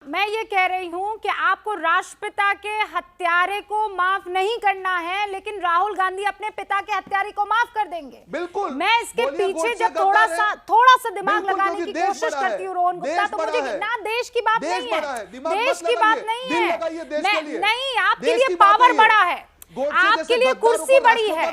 मैं ये कह रही हूं कि आपको राष्ट्रपिता के हत्यारे को माफ नहीं करना है, लेकिन राहुल गांधी अपने पिता के हत्यारे को माफ कर देंगे। बिल्कुल। मैं इसके पीछे जब थोड़ा सा दिमाग लगाने की कोशिश करती हूँ रोहन गुप्ता, तो मुझे ना देश की बात नहीं है, देश की बात नहीं है, नहीं, आपके लिए पावर बड़ा है, आपके लिए कुर्सी बड़ी है,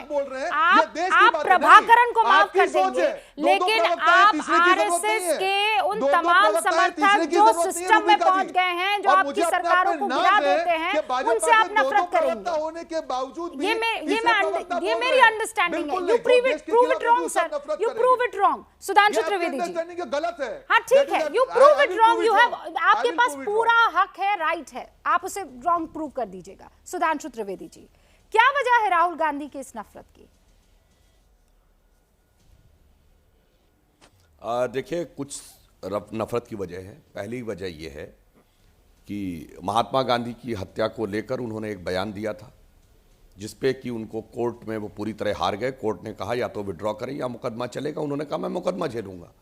आप प्रभाकरण को माफ कर देंगे, लेकिन आप आरएसएस के उन तमाम समर्थक जो सिस्टम में पहुंच गए हैं, जो आपकी सरकारों को गिरा देते हैं, उनसे आप नफरत करेंगे। होने के बावजूद ये मेरी अंडरस्टैंडिंग है। You prove it wrong sir, you prove it wrong Sudhanshu Trivedi ji. गलत है। हाँ ठीक है, you prove it wrong, you have, आपके पास पूरा हक है, राइट है, आप उसे रॉन्ग प्रूव कर दीजिएगा। सुधांशु त्रिवेदी जी, क्या वजह है राहुल गांधी की इस नफरत की? देखिए, कुछ नफरत की वजह है। पहली वजह यह है कि महात्मा गांधी की हत्या को लेकर उन्होंने एक बयान दिया था, जिसपे कि उनको कोर्ट में वो पूरी तरह हार गए। कोर्ट ने कहा या तो विड्रॉ करें या मुकदमा चलेगा। उन्होंने कहा मैं मुकदमा झेलूंगा।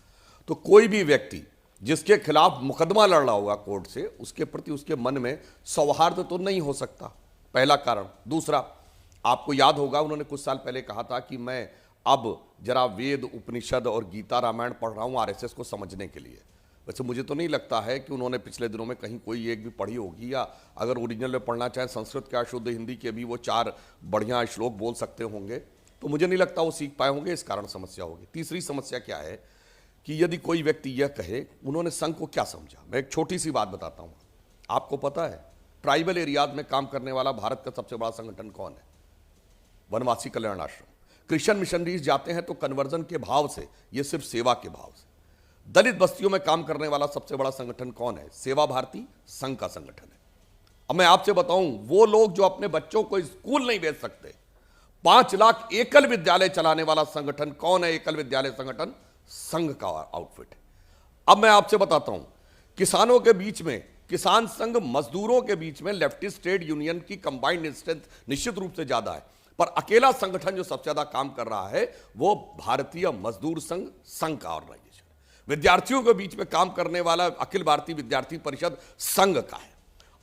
तो कोई भी व्यक्ति जिसके खिलाफ मुकदमा लड़ रहा होगा कोर्ट से, उसके प्रति उसके मन में सौहार्द तो नहीं हो सकता, पहला कारण। दूसरा, आपको याद होगा उन्होंने कुछ साल पहले कहा था कि मैं अब जरा वेद, उपनिषद और गीता रामायण पढ़ रहा हूं आरएसएस को समझने के लिए। वैसे मुझे तो नहीं लगता है कि उन्होंने पिछले दिनों में कहीं कोई एक भी पढ़ी होगी, या अगर ओरिजिनल में पढ़ना चाहें संस्कृत क्या शुद्ध हिंदी के भी वो 4 बढ़िया श्लोक बोल सकते होंगे, तो मुझे नहीं लगता वो सीख पाए होंगे, इस कारण समस्या होगी। तीसरी समस्या क्या है कि यदि कोई व्यक्ति यह कहे, उन्होंने संघ को क्या समझा। मैं एक छोटी सी बात बताता हूँ। आपको पता है ट्राइबल एरियाज में काम करने वाला भारत का सबसे बड़ा संगठन कौन है? वनवासी कल्याण आश्रम। क्रिश्चियन मिशनरीज जाते हैं तो कन्वर्जन के भाव से, ये सिर्फ सेवा के भाव से। दलित बस्तियों में काम करने वाला सबसे बड़ा संगठन कौन है? सेवा भारती संघ का संगठन है। अब मैं आपसे बताऊं, वो लोग जो अपने बच्चों को स्कूल नहीं भेज सकते, 5 लाख एकल विद्यालय चलाने वाला संगठन कौन है? एकल विद्यालय संगठन संघ का आउटफिट है। अब मैं आपसे बताता हूं, किसानों के बीच में किसान संघ, मजदूरों के बीच में लेफ्टिस्ट ट्रेड यूनियन की कंबाइंड स्ट्रेंथ निश्चित रूप से ज्यादा है, पर अकेला संगठन जो सबसे ज्यादा काम कर रहा है वो भारतीय मजदूर संघ, संघ का ऑर्गेनाइजेशन। विद्यार्थियों के बीच में काम करने वाला अखिल भारतीय विद्यार्थी परिषद संघ का है।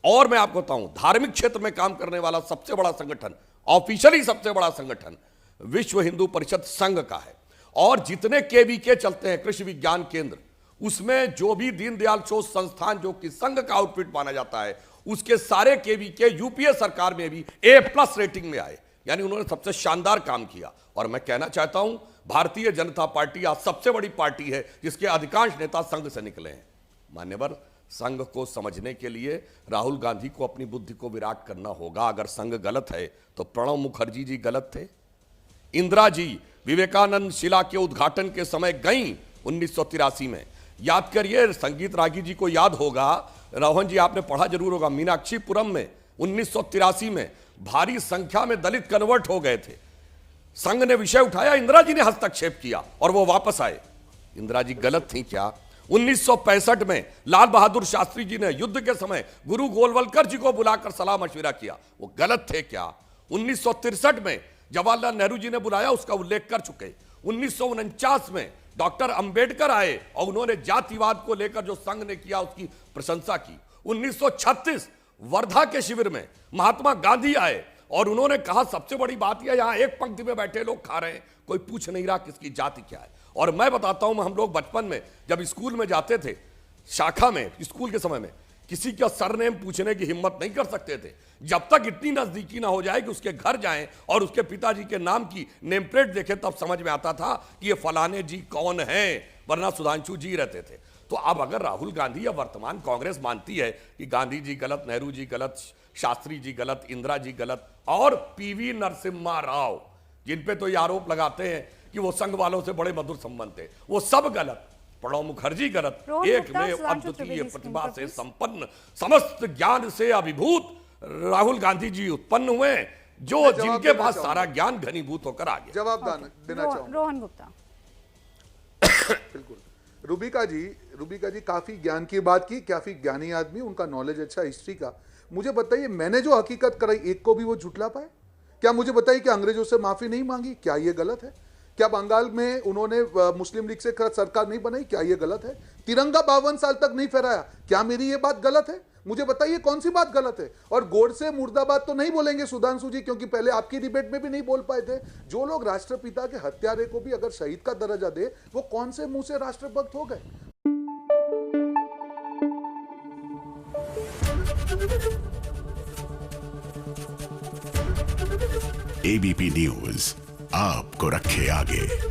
और मैं आपको बताऊं, धार्मिक क्षेत्र में काम करने वाला सबसे बड़ा संगठन, ऑफिशियली सबसे बड़ा संगठन विश्व हिंदू परिषद संघ का है। और जितने केवीके चलते हैं, कृषि विज्ञान केंद्र, उसमें जो भी दीनदयाल शोध संस्थान जो कि संघ का आउटफिट माना जाता है, उसके सारे केवीके यूपीए सरकार में भी A+ रेटिंग में आए। यानी उन्होंने सबसे शानदार काम किया। और मैं कहना चाहता हूं, भारतीय जनता पार्टी आज सबसे बड़ी पार्टी है जिसके अधिकांश नेता संघ से निकले हैं। मान्यवर, संघ को समझने के लिए राहुल गांधी को अपनी बुद्धि को विराट करना होगा। अगर संघ गलत है तो प्रणब मुखर्जी जी गलत थे। इंदिरा जी विवेकानंद शिला के उद्घाटन के समय गई 1983 में। याद करिए, संगीत रागी जी को याद होगा, रोहन जी आपने पढ़ा जरूर होगा, मीनाक्षीपुरम में 1983 में भारी संख्या में दलित कन्वर्ट हो गए थे। संघ ने विषय उठाया, इंदिरा जी ने हस्तक्षेप किया और वो वापस आए। इंदिरा जी गलत थी क्या? 1965 में लाल बहादुर शास्त्री जी ने युद्ध के समय गुरु गोलवलकर जी को बुलाकर सलाह मशविरा किया, वो गलत थे क्या? 1963 में जवाहरलाल नेहरू जी ने बुलाया, उसका उल्लेख कर चुके। 1949 में डॉक्टर अंबेडकर आए और उन्होंने जातिवाद को लेकर जो संघ ने किया उसकी प्रशंसा की। 1936 वर्धा के शिविर में महात्मा गांधी आए और उन्होंने कहा सबसे बड़ी बात यह, यहां एक पंक्ति में बैठे लोग खा रहे हैं, कोई पूछ नहीं रहा किसकी जाति क्या है। और मैं बताता हूं, हम लोग बचपन में जब स्कूल में जाते थे, शाखा में स्कूल के समय में किसी का सरनेम पूछने की हिम्मत नहीं कर सकते थे जब तक इतनी नजदीकी ना हो जाए कि उसके घर जाएं और उसके पिताजी के नाम की नेम प्लेट देखें, तब समझ में आता था कि ये फलाने जी कौन हैं, वरना सुधांशु जी रहते थे। तो अब अगर राहुल गांधी या वर्तमान कांग्रेस मानती है कि गांधी जी गलत, नेहरू जी गलत, शास्त्री जी गलत, इंदिरा जी गलत, और पीवी नरसिम्हा राव जिन पे तो ये आरोप लगाते हैं कि वो संघ वालों से बड़े मधुर संबंध थे, वो सब गलत, प्रणब मुखर्जी गलत, एक में अद्वितीय प्रतिभा से संपन्न, समस्त ज्ञान से अभिभूत राहुल गांधी जी उत्पन्न हुए, जो जिनके पास सारा ज्ञान घनीभूत होकर आ गया। जवाब देना चाहूंगा रोहन गुप्ता। बिल्कुल। रूबिका जी काफी ज्ञान की बात की, काफी ज्ञानी आदमी, उनका नॉलेज अच्छा हिस्ट्री का। मुझे बताइए, मैंने जो हकीकत कराई एक को भी वो झुटला पाए क्या? मुझे बताइए कि अंग्रेजों से माफी नहीं मांगी, क्या ये गलत है? क्या बंगाल में उन्होंने मुस्लिम लीग से सरकार नहीं बनाई? क्या ये गलत है? तिरंगा 52 साल तक नहीं फहराया, क्या मेरी ये बात गलत है? मुझे बताइए कौन सी बात गलत है? और गोडसे मुर्दाबाद तो नहीं बोलेंगे सुधांशु जी, क्योंकि पहले आपकी डिबेट में भी नहीं बोल पाए थे। जो लोग राष्ट्रपिता के हत्यारे को भी अगर शहीद का दर्जा दे, वो कौन से मुंह से राष्ट्रभक्त हो गए? एबीपी न्यूज आपको रखे आगे।